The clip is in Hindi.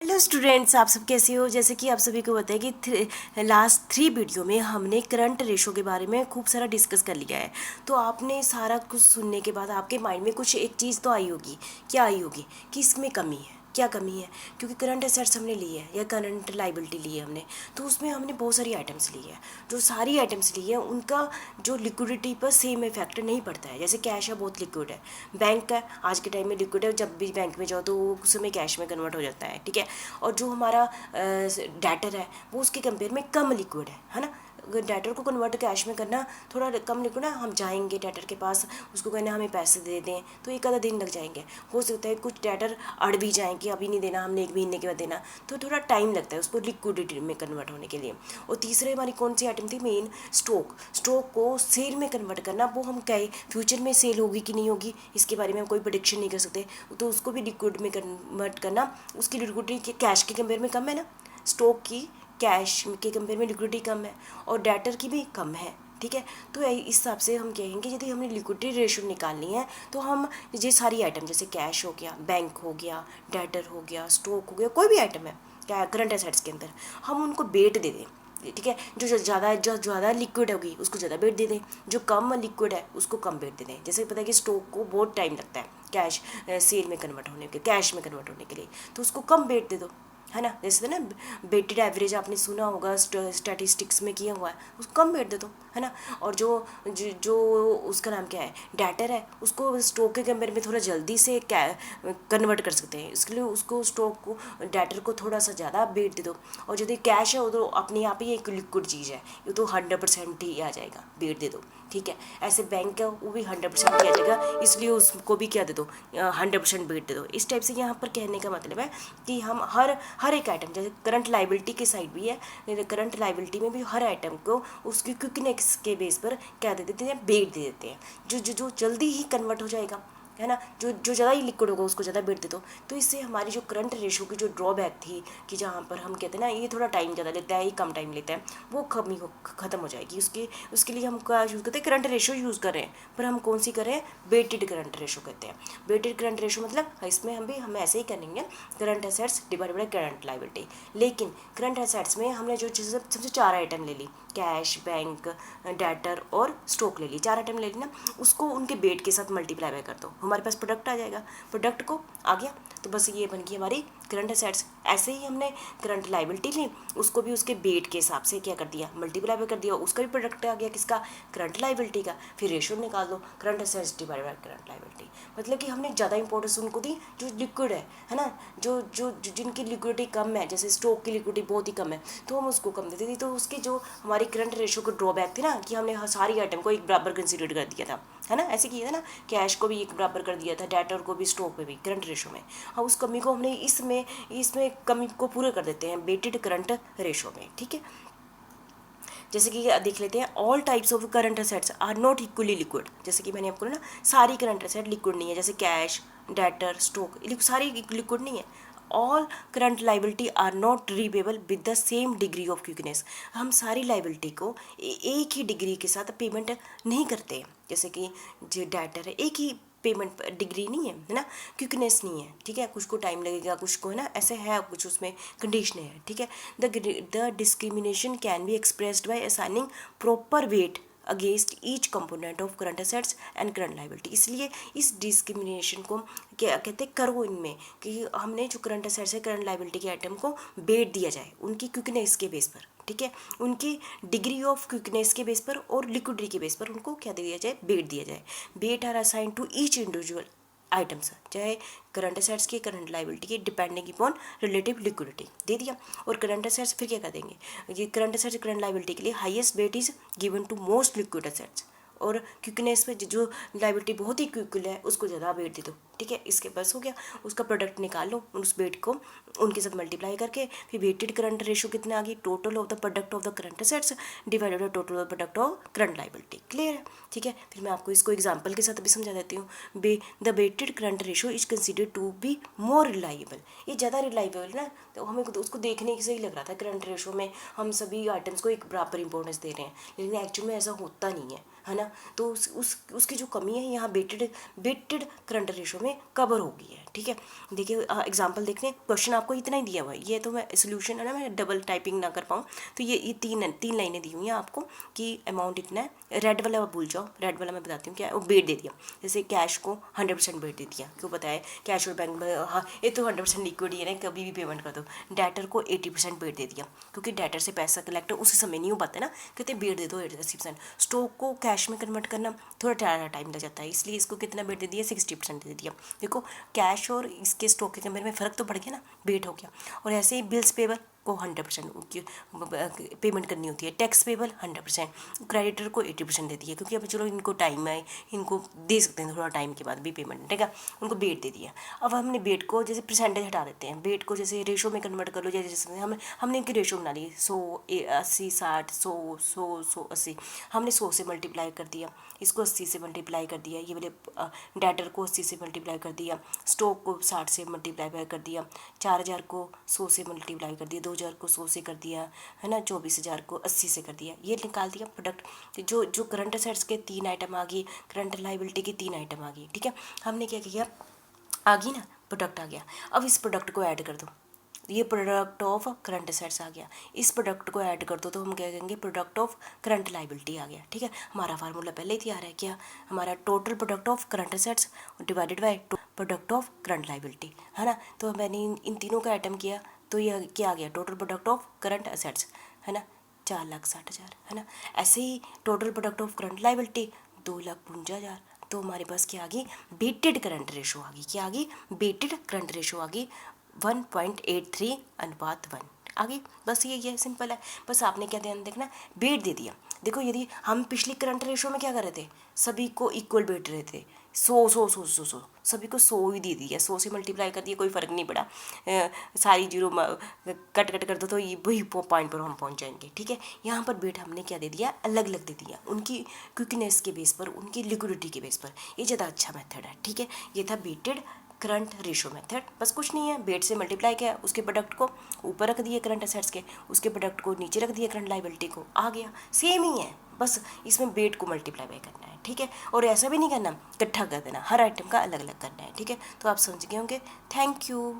हेलो स्टूडेंट्स, आप सब कैसे हो। जैसे कि आप सभी को पता है कि लास्ट 3 वीडियो में हमने करंट रेशो के बारे में खूब सारा डिस्कस कर लिया है। तो आपने सारा कुछ सुनने के बाद आपके माइंड में कुछ एक चीज़ तो आई होगी। क्या आई होगी कि इसमें कमी है, क्या कमी है। क्योंकि करंट एसेट्स हमने ली है या करंट लाइबिलिटी ली है हमने, तो उसमें हमने बहुत सारी आइटम्स ली है। जो सारी आइटम्स ली है उनका जो लिक्विडिटी पर सेम इफेक्ट नहीं पड़ता है। जैसे कैश है, बहुत लिक्विड है। बैंक है, आज के टाइम में लिक्विड है, जब भी बैंक में जाओ तो वो उस समय कैश में कन्वर्ट हो जाता है, ठीक है। और जो हमारा डेटर है वो उसके कंपेयर में कम लिक्विड है ना। अगर डेटर को कन्वर्ट कैश में करना थोड़ा कम लिक्विड है, हम जाएंगे डेटर के पास, उसको कहना हमें पैसे दे दें तो एक आधा दिन लग जाएंगे। हो सकता है कुछ डेटर अड़ भी जाएँ कि अभी नहीं देना, हमने 1 महीने के बाद देना, तो थोड़ा टाइम लगता है उसको लिक्विडिटी में कन्वर्ट होने के लिए। और तीसरे हमारी कौन सी आइटम थी मेन, स्टॉक को सेल में कन्वर्ट करना। वो हम कहे फ्यूचर में सेल होगी कि नहीं होगी, इसके बारे में हम कोई प्रेडिक्शन नहीं कर सकते, तो उसको भी लिक्विड में कन्वर्ट करना। उसकी लिक्विडिटी कैश के कंपेयर में कम है ना, स्टॉक की कैश के कंपेयर में लिक्विडिटी कम है और डेटर की भी कम है, ठीक है। तो इस हिसाब से हम कहेंगे यदि हमने लिक्विडिटी रेशो निकालनी है तो हम ये सारी आइटम जैसे कैश हो गया, बैंक हो गया, डेटर हो गया, स्टॉक हो गया, कोई भी आइटम है क्या करंट एसेट्स के अंदर, हम उनको बेट दे दें, ठीक है। जो ज़्यादा लिक्विड होगी उसको ज़्यादा बेट दे दें, जो कम लिक्विड है उसको कम बेट दे दें। जैसे पता है कि स्टॉक को बहुत टाइम लगता है कैश सेल में कन्वर्ट होने के, कैश में कन्वर्ट होने के लिए, तो उसको कम बेट दे दो, है ना। जैसे ना बेटेड एवरेज आपने सुना होगा, स्टैटिस्टिक्स में किया हुआ है, उसको कम बेट दे दो, है ना। और जो उसका नाम क्या है, डेटर है, उसको स्टॉक के कंपेयर में थोड़ा जल्दी से कन्वर्ट कर सकते हैं, इसके लिए उसको स्टॉक को डेटर को थोड़ा सा ज़्यादा बेट दे दो। और यदि कैश है वो तो अपने आप ही एक लिक्विड चीज़ है, ये तो 100% ही आ जाएगा, बेट दे दो, ठीक है। ऐसे बैंक है वो भी 100% ही आ जाएगा, इसलिए उसको भी क्या दे दो, 100% बेट दे दो। इस टाइप से यहाँ पर कहने का मतलब है कि हम हर एक आइटम, जैसे करंट लाइबिलिटी की साइड भी है, करंट लाइबिलिटी में भी हर आइटम को उसकी क्विकनेस के बेस पर क्या दे देते हैं, बेट दे देते हैं, जो जल्दी ही कन्वर्ट हो जाएगा, है ना। जो ज़्यादा ही लिक्विड होगा उसको ज़्यादा बेट दे दो। तो इससे हमारी जो करंट रेशो की जो ड्रॉबैक थी कि जहाँ पर हम कहते हैं ना ये थोड़ा टाइम ज़्यादा लेता है, ये कम टाइम लेता है, वो ख़त्म हो जाएगी। उसके लिए हम क्या यूज़ करते हैं, करंट रेशो यूज़ कर रहे हैं, पर हम कौन सी कर रहे हैं, बेटेड करंट रेशो कहते हैं। बेटेड करंट रेशो मतलब इसमें हम ऐसे ही करेंगे, current assets divided by current liability. लेकिन करंट एसेट्स में हमने जो चीज़ सबसे 4 आइटम ले ली, कैश, बैंक, डेटर और स्टॉक ले ली, 4 आइटम ले ली ना, उसको उनके बेट के साथ मल्टीप्लाई बाय कर दो, हमारे पास प्रोडक्ट आ जाएगा। प्रोडक्ट को आ गया तो बस ये बन गई हमारी करंट एसेट्स। ऐसे ही हमने करंट लायबिलिटी ली, उसको भी उसके बेट के हिसाब से क्या कर दिया, मल्टीप्लाई कर दिया, उसका भी प्रोडक्ट आ गया, किसका, करंट लायबिलिटी का। फिर रेशो निकाल दो, current assets divided by current liability. मतलब कि हमने ज़्यादा इंपॉर्टेंस उनको दी जो लिक्विड है ना, जो जिनकी लिक्विडिटी कम है, जैसे स्टॉक की लिक्विडिटी बहुत ही कम है तो हम उसको कम देते थे। तो उसकी जो हमारी करंट रेशो को ड्रॉबैक थी ना कि हमने सारी आइटम को एक बराबर कंसिडर कर दिया था, है ना, ऐसे किया था ना, कैश को भी एक बराबर कर दिया था, डेटर को भी, स्टॉक में भी, करंट रेशो में। हाँ, उस कमी को हमने इसमें कमी को पूरा कर देते हैं बेटेड करंट रेशो में, ठीक है। जैसे कि देख लेते हैं, all types of current assets are not equally liquid. जैसे कि मैंने आपको ना, सारी करंट एसेट लिक्विड नहीं है, जैसे कैश, डेटर, स्टॉक सारी लिक्विड नहीं है। All current liability are not repayable with the same degree of quickness. हम सारी लाइबिलिटी को एक ही डिग्री के साथ पेमेंट नहीं करते। जैसे कि जो डेटर है एक ही पेमेंट डिग्री नहीं है ना, क्विकनेस नहीं है, ठीक है, कुछ को टाइम लगेगा, कुछ को है ना, ऐसे है कुछ उसमें कंडीशन है, ठीक है। The discrimination can be expressed by assigning proper weight against each component of current assets and current liability. इसलिए इस डिस्क्रिमिनेशन को क्या कहते हैं, करो इनमें कि हमने जो करंट एसेट्स है, करंट लायबिलिटी के आइटम को बेट दिया जाए उनकी क्विकनेस के बेस पर, ठीक है, उनकी डिग्री ऑफ क्विकनेस के बेस पर और लिक्विडिटी के बेस पर उनको क्या दे दिया जाए, बेट दिया जाए। बेट are assign to each individual items, चाहे करंट एसेट्स की, करंट लायबिलिटी की, डिपेंडिंग अपॉन रिलेटिव लिक्विडिटी दे दिया। और करंट एसेट्स फिर क्या कर देंगे, ये करंट एसेट्स करंट लायबिलिटी के लिए highest weight is given to most liquid assets, और क्विकनेस पे जो लायबिलिटी बहुत ही क्विकल है उसको ज़्यादा बेट दे दो, ठीक है। इसके पास हो गया, उसका प्रोडक्ट निकाल लो, उस बेट को उनके साथ मल्टीप्लाई करके फिर वेटेड करंट रेशो कितना आ गई, total of the product of the current assets divided by total of the product of current liability. Clear है, ठीक है। फिर मैं आपको इसको एग्जांपल के साथ भी समझा देती हूँ। The weighted current ratio is considered to be more reliable. ये ज़्यादा रिलायबल ना, तो हमें उसको देखने से ही लग रहा था करंट रेशो में हम सभी आइटम्स को एक बराबर इंपॉर्टेंस दे रहे हैं, लेकिन एक्चुअल में ऐसा होता नहीं है ना। तो उसकी जो कमी है यहाँ बेटेड करंट रेशो में कवर हो गई है। ठीक है। देखिए एग्जांपल देखने, क्वेश्चन आपको इतना ही दिया हुआ है, ये तो मैं सोल्यूशन है ना, मैं डबल टाइपिंग ना कर पाऊँ, तो ये तीन लाइनें दी हुई हैं आपको कि अमाउंट इतना है। रेड वाला भूल जाओ, रेड वाला मैं बताती हूँ क्या है, वो बेट दे दिया, जैसे कैश को 100% बेट दे दिया, क्यों पता है कैश और बैंक में, हाँ ये तो 100% लिक्विड ही है ना, कभी भी पेमेंट कर दो। डेटर को 80% बेट दे दिया, क्योंकि डेटर से पैसा कलेक्ट उसी समय नहीं हो पाता ना, कहते बेट दे दो 80%। स्टॉक को कैश में कन्वर्ट करना थोड़ा टाइम लग जाता है, इसलिए इसको कितना बेट दे दिया, 60% दे दिया। देखो कैश और इसके स्टॉक के कंपेयर में फ़र्क तो पड़ गया ना, बेट हो गया। और ऐसे ही बिल्स पेबल को 100% पेमेंट करनी होती है, टैक्स पेबल 100%, क्रेडिटर को 80% दे दिया, क्योंकि अब चलो इनको टाइम है, इनको दे सकते हैं थोड़ा टाइम के बाद भी पेमेंट, ठीक है, उनको बेट दे दिया। अब हमने बेट को जैसे परसेंटेज हटा देते हैं, बेट को जैसे रेशो में कन्वर्ट कर लो, जैसे हमने इनकी रेशो बना ली 100 80 60 100 80, हमने 100 से मल्टीप्लाई कर दिया, इसको 80 से मल्टीप्लाई कर दिया, ये वाले डेटर को 80 से मल्टीप्लाई कर दिया, स्टॉक को 60 से मल्टीप्लाई कर दिया, 4000 को 100 से मल्टीप्लाई कर दिया, 2000 को 100 से कर दिया, है ना, 24000 को 80 से कर दिया, ये निकाल दिया प्रोडक्ट। जो करंट असेट्स के 3 आइटम आ गई, करंट लाइबिलिटी की 3 आइटम आ गई, ठीक है। हमने क्या किया, आ गई ना, प्रोडक्ट आ गया। अब इस प्रोडक्ट को ऐड कर दो, ये प्रोडक्ट ऑफ करंट असेट्स आ गया, इस प्रोडक्ट को ऐड कर दो तो हम क्या कहेंगे, प्रोडक्ट ऑफ करंट लाइबिलिटी आ गया, ठीक है। हमारा फार्मूला पहले ही तैयार है, क्या हमारा total product of current assets divided by product of current liability, है ना। तो मैंने इन तीनों का आइटम किया, तो ये क्या आ गया, total product of current assets, है ना, 4,60,000, है ना। ऐसे ही total product of current liability 2,52,000। तो हमारे पास क्या आ गई, बेटेड करंट रेशो आ गई, क्या आ गई, बेटेड करंट रेशो आ गई 1.83:1 आ गई। बस ये है, सिंपल है। बस आपने क्या ध्यान देखना, बेट दे दिया। देखो यदि हम पिछली करंट रेशो में क्या कर रहे थे, सभी को इक्वल बेट रहे थे, 100 सभी को 100 ही दे दिया, 100 से मल्टीप्लाई कर दिया, कोई फ़र्क नहीं पड़ा, सारी जीरो कट कर दो तो ये वही पॉइंट पर हम पहुंच जाएंगे, ठीक है। यहाँ पर बेट हमने क्या दे दिया, अलग अलग दे दिया, उनकी क्विकनेस के बेस पर, उनकी लिक्विडिटी के बेस पर, ये ज़्यादा अच्छा मेथड है, ठीक है। ये था बेटेड करंट रेशो मेथड। बस कुछ नहीं है, बेट से मल्टीप्लाई किया, उसके प्रोडक्ट को ऊपर रख दिए करंट असेट्स के, उसके प्रोडक्ट को नीचे रख दिया करंट लाइबिलिटी को, आ गया, सेम ही है, बस इसमें बेट को मल्टीप्लाई करना है, ठीक है। और ऐसा भी नहीं करना इकट्ठा कर देना, हर आइटम का अलग अलग करना है, ठीक है। तो आप समझ गए होंगे। Thank you.